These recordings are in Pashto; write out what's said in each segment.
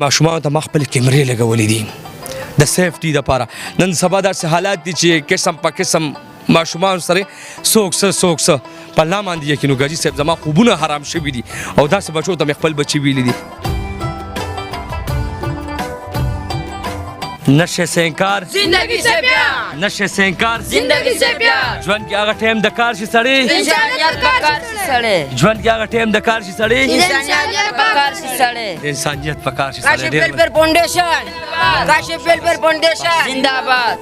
ماشومان ته ما خپل کیمرې لګولې دي د سیفټي دپاره. نن سبا داسې حالات دي چې قسم په قسم ماشومان سره څوک څه په الله باندې یقین وکړي صاحب زما خوبونه حرام شوي دي او داسې بچو ته مې خپل بچي ویلي دي. نشے سے انکار زندگی سے پیار، نشے سے انکار زندگی سے پیار، ژوند کې هغه ټایم د کار شي سړی انسانیت په کار شي سړی، ژوند کې هغه ټایم د کار شي سړی انسانیت په کار شي سړی، د انسانیت په کار شي کاشف سړی. ویلفیر فاؤنڈیشن، کاشف ویلفیر فاؤنڈیشن زندہ باد.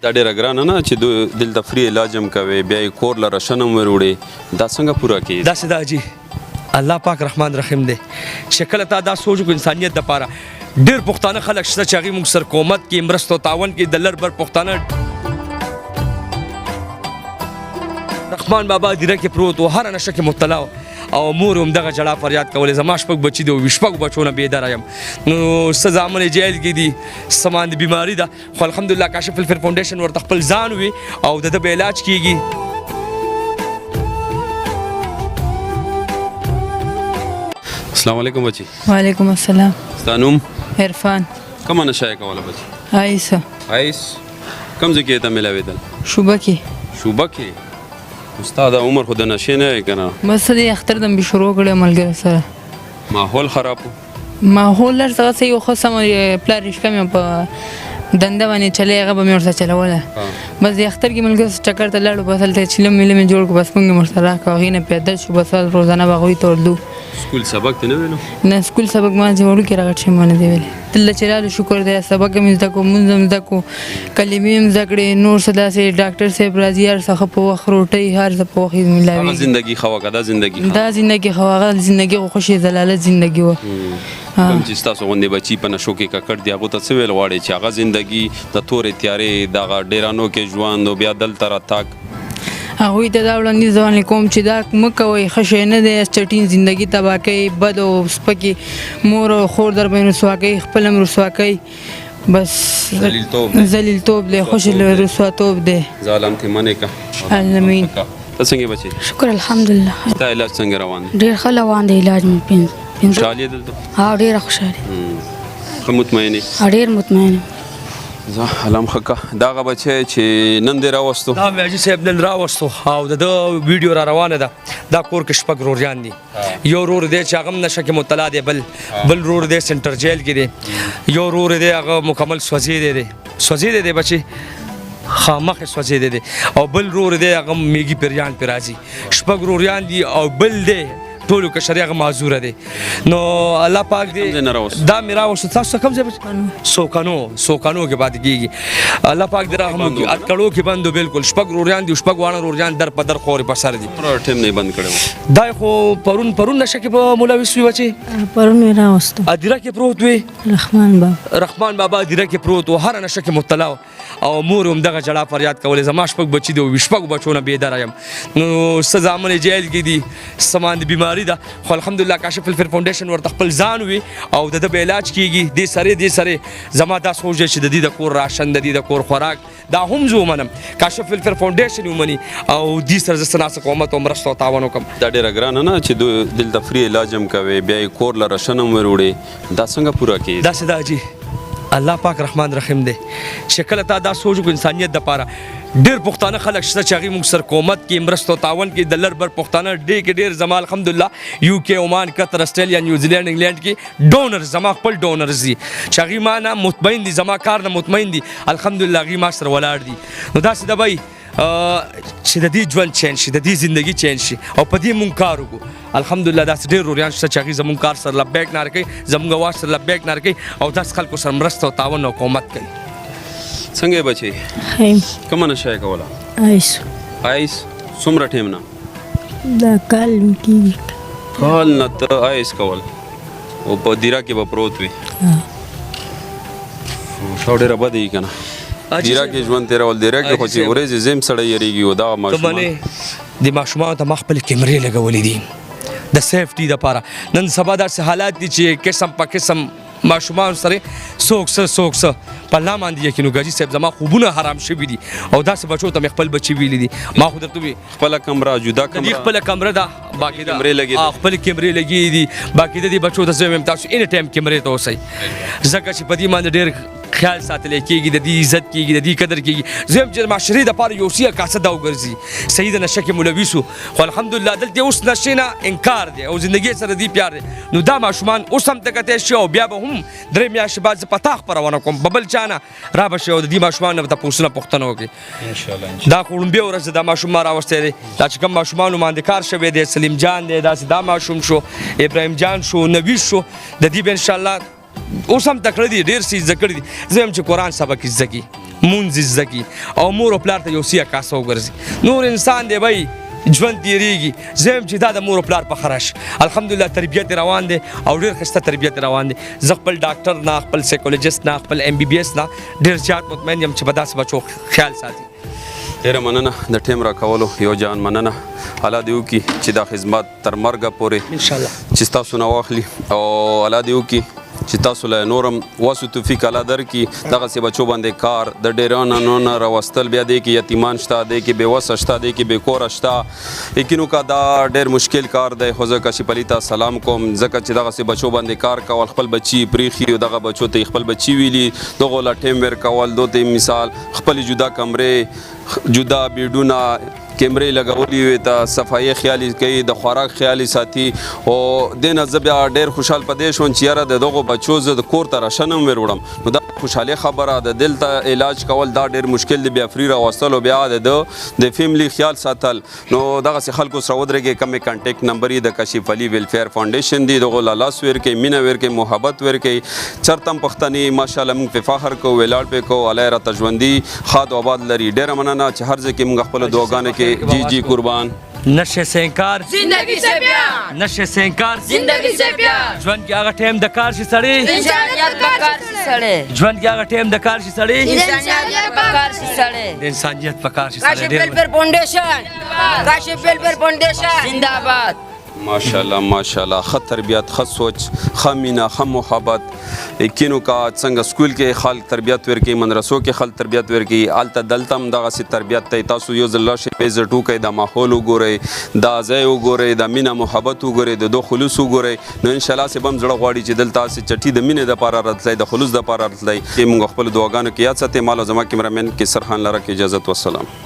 دا ډیره ګرانه نه چې دلته فری علاج هم کوي بیا یې کور لره شنه هم وروړي دا څنګه پوره کیږي؟ داسې دا جی الله پاک رحمان رحیم دی چې کله تا دا سوچ وکړو انسانیت دپاره ډېر پښتانه خلک شته چې هغوی موږ سره کومت کې مرستو تعاون کې د لر بر پښتانه رحمان بابا دیره کې پروت و هره نشه کې مبتلا و او مور هم دغه جړا فریاد کولې زما شپږ بچي دي او شپږو بچو نه بېداره یم نو څه زامن یې جیل کې دي څه باندې بیماري ده خو الحمدلله کاشف ویلفیر فاونډیشن ورته خپل ځان وي او د ده به علاج کېږي. السلام علیکم بچی. وعلیکم السلام. ستا نوم؟ عرفان. کومه نشه یې کوله بچی؟ عایسه. عایس کوم ځای کې یې ته میلاوېدل؟ شوبه کې. شوبه کې؟ ستا د عمر خو د نشې نه یې که نه؟ بس د اختر دم به شروع کړی ملګري سره. ماحول خراب و؟ ماحول هر څه صحیح و خو سمه پلار رشکه مې په دنده باندې چلی هغه به مې ورسره چلوله بس د اختر کې ملګري سره چکر ته لاړو بس هلته چلم میلم یې جوړ کړو بس موږ یې ورسره راکړو هغې نه پیدل شو بس روزانه به هغوی ته ورتلو. سکول سبق ته نه ویلو؟ نه سکول سبق ما چې وړوکې راغټ شم ما نه دی ویلی دلته چې رالو شکر دی سبق مې زده کړو مونځ هم زده کړو کلمې هم زده کړې نور څه داسې ډاکټر صاحب راځي هر څه ښه په وخت روټۍ هر څه په وخت هغه میلاوېږي. زندګي ښه وه که دا زندګي ښه؟ دا زندگی خو هغه زندگی خو خوشي زلالت زندگی و. کوم چې ستاسو غوندې بچي په نشو کې ککړ دي هغو ته څه ویل غواړئ چې هغه زندګي د تورې تیارې دغه ډیرانو کې ژوند او بیا دلته راتګ هغوی ته دا وړاندیز باندې کوم چې دا مه کوئ ښه شی نه دی چټین زندګي تباه کوي بد او سپکې مور او خور در باندې رسوا کوي خپل هم رسوا کوي بس ذلیلتوب دی خوش رسواتوب دی ظالم ته منې که امین. ته څنګه بچي؟ شکر الحمدلله. ستا علاج څنګه روان دی؟ ډېر ښه روان دی علاج مې خوشحال یې دلته؟ ها ډېره خوشحالي. ښه مطمئن یې؟ ډېر مطمئن یم. زه حلم ښه که دغه بچی چې نن دې راوستو دا مې حاجي صاحب نن راوستو او د ده ویډیو را روانه ده دا کور کې شپږ روریان دي یو رور دی چې هغه هم نشه کې مبتلا دی بل رور دی سنټر جیل کې دی یو رور دی هغه مکمل سوځېدی دی بچي خامخې سوځېدی دی او بل رور دی هغه میږي پیریان پې راځي شپږ روریان دي او بل دی ټولو کشرې هغه معذوره دی نو الله پاک دی دا مې راوستو تاسو کوم ځای سوکانو کې پاتې کېږي الله پاک دی رحم وکړي اتکړو کې بند و بالکل شپږ روریان دي شپږ واړه روریان در په در خورې په سر دي ټیم نه یې بند کړی و دا خو پرون نشه کې په ملاوس وي بچې پرون مې راوستو ادیره کې پروت وي رحمان بابا ادیره کې پروت و هره نشه کې مبتلا او مور هم دغه جړا فریاد کولې زما شپږ بچي دي او شپږو بچو نه بېداره یم نو څه زامن یې جیل کې دي څه باندې بیماري ده خو الحمدلله کاشف ویلفیر فاونډیشن ورته خپل ځان وي او د ده به علاج کېږي دې سرې زما دا سوچ دی چې د دې د کور راشن د دې د کور خوراک دا هم زه ومنم کاشف ویلفیر فاونډیشن ومني او دې سره زه څه ناڅه کومت او مرسته او تعاون وکړم. دا ډېره ګرانه نه چې دلته فری علاج هم کوي بیا یې کور لره شنه هم وروړي دا څنګه پوره کېږي؟ داسې دا جی الله پاک رحمان رحیم دی چې کله تا دا سوچ وکړو انسانیت دپاره ډېر پښتانه خلک شته چې هغوی موږ سره کومت کې مرستو تعاون کې د لر بر پښتانه ډېر کې ډېر زما الحمدلله یو کې عمان قطر اسټرالیا نیوزیلینډ انګلینډ کې ډونرز زما خپل ډونرز دي چې هغوی ما نه مطمئن دي زما کار نه مطمئن دي الحمدلله هغوی ما سره ولاړ دي نو داسې ده بی چې د دې ژوند چینج شي د دې زندګي چینج شي او په دې مونږ کار وکړو الحمدلله داسې ډېر روریان شته چې هغوی زمونږ کار سره لبیک ناره کوي زمونږ اواز سره لبیک ناره کوي او داسې خلکو سره مرسته او تعاون او کومت کوي. څنګه یې بچی؟ کومه نشه یې کوله؟ آیس څومره ټیم نه؟ دا کال مې کېږي. کال نه ته آیس کول او په دیره کې به پروت وي شو ډېره بده وي که نه دیره کې ژوند تېرول دیره کې خو چې ورځې زم سړی یېرېږي او دغه ماشومان د ماشومانو ته ما خپل کیمرې لګولې دي د سیفټي دپاره نن سبا داسې حالات دي چې قسم په قسم ماشومان سره څوک څه په الله باندې یقین وکړي صاحب زما خوبونه حرام شوي دي او داسې بچو ته مې خپل بچي ویلي دي ما خو درته خپل کمره جدا د دې خپل کمره ده باقي ده کمرې لګي خپل کمرې لګي دي باقي د دې بچو ته زه وایم تاسو ان ټایم کمرې ته اوسئ ځکه چې په دې باندې ډېر خیال ساتل کېږي د دې عزت کېږي د دې قدر کېږي زه هم چې معاشرې دپاره یو څه کاسه دا وګرځي صحیح د نشه کې ملوث وو خو الحمدلله دلته اوس نشې نه انکار دی او زندګۍ سره دې پیار دی نو دا ماشومان اوس هم ته کتی شي او بیا به هم 3 میاشتې بعد زه په تا خپرونه کوم په بل چا نه را به شي او د دې ماشومان نه به تپوسونه پوښتنه وکړي انشاءالله دا خو لومبۍ ورځ دا ماشوم ما راوستی دی دا چې کوم ماشومانو باندې کار شوی دی سلیم جان دی داسې دا ماشوم شو ابراهیم جان شو نوید شو د دې به انشاءالله اوس هم تکړه دي ډېر څه زده کړي دي زه هم چې قرآن سبق زده کړي مونځ زده کړي او مور او پلار ته یو څه کاسه وګرځي نور انسان دی بھائی ژوند تېرېږي زه هم چې دا د مور او پلار په خرش الحمدلله تربیت روان دی او ډېر ښایسته تربیت روان دی زه خپل ډاکټر نه خپل سایکولوجست نه خپل MBBS نه ډېر زیات مطمئن یم چې به داسې بچو خیال ساتي ډېره مننه د ټیم راکولو یو جان مننه الله دې وکړي چې دا خدمت تر مرګه پورې انشاءالله چې ستاسو نه واخلي او الله دې وکړي چې تاسو له نورم واسو توفیق الله درکړي دغسې بچو باندې کار د ډېرانو نه راوستل بیا دی کې یتیمان شته دی کې بېوسه شته دی کې بېکوره شته یقینو کا دا ډېر مشکل کار دی خو زه کاشف علي ته سلام کوم ځکه چې دغسې بچو باندې کار کول خپل بچي پریښي او دغه بچو ته خپل بچي ویلي دغو له ټیم ورکول دو ته مثال خپلې جدا کمرې جدا بیډونه کیمرې لګولي وي ته صفایي خیالي کوي د خوراک خیالي ساتي او دې نه زه بیا ډېر خوشحال په دې شوم چې یاره د دغو بچو زه د کور ته راشنه هم وروړم نو دا خوشحالي خبره د دل ته علاج کول دا ډېر مشکل دی بیا فری راوستل او بیا د فیملی خیال ساتل نو دغسې خلکو سره ودرېږئ کمې کانټیکټ نمبر یې د کاشف علي ویلفیر فاونډیشن دی دغو له لاس ورکوئ مینه ورکوئ محبت ورکوئ چرته هم پښتنې ماشاءالله موږ پې فخر کوو ولاړ پې کوو الله یې راته ژوندي ښاد او آباد لري ډېره مننه چې هر ځای کې موږ خپله دعاګانې کې جی قربان نشے سے انکار زندگی سے پیار نشے سے انکار زندگی سے پیار ژوند کې هغه ټایم د کار شي سړی انسانیت په کار شي سړی ژوند کې هغه ټایم د کار شي سړی انسانیت په کار شي سړی د انسانیت په کار شي کاشف سړی ویلفیر فاؤنڈیشن کاشف ویلفیر فاؤنڈیشن زندہ باد ماشاءالله ماشاءالله ښه تربیت ښه سوچ ښه مینه ښه محبت یقینو کا څنګه سکول کې خلک تربیت ورکوي مدرسو کې خلک تربیت ورکوي هلته دلته هم دغسې تربیت ته تاسو یو ځل راشئ وزټ وکړئ دا ماحول وګورئ دا ځای وګورئ دا مینه محبت وګورئ د دو خلوص وګورئ نو انشاءالله صاحب هم زړه غواړي چې دلته هسې چټي د مینې دپاره راتلی د خلوص دپاره راتلی موږ خپلو دعاګانو کې یاد ساتئ مال او زما کیمرامین کیسر خان لره کې اجازت والسلام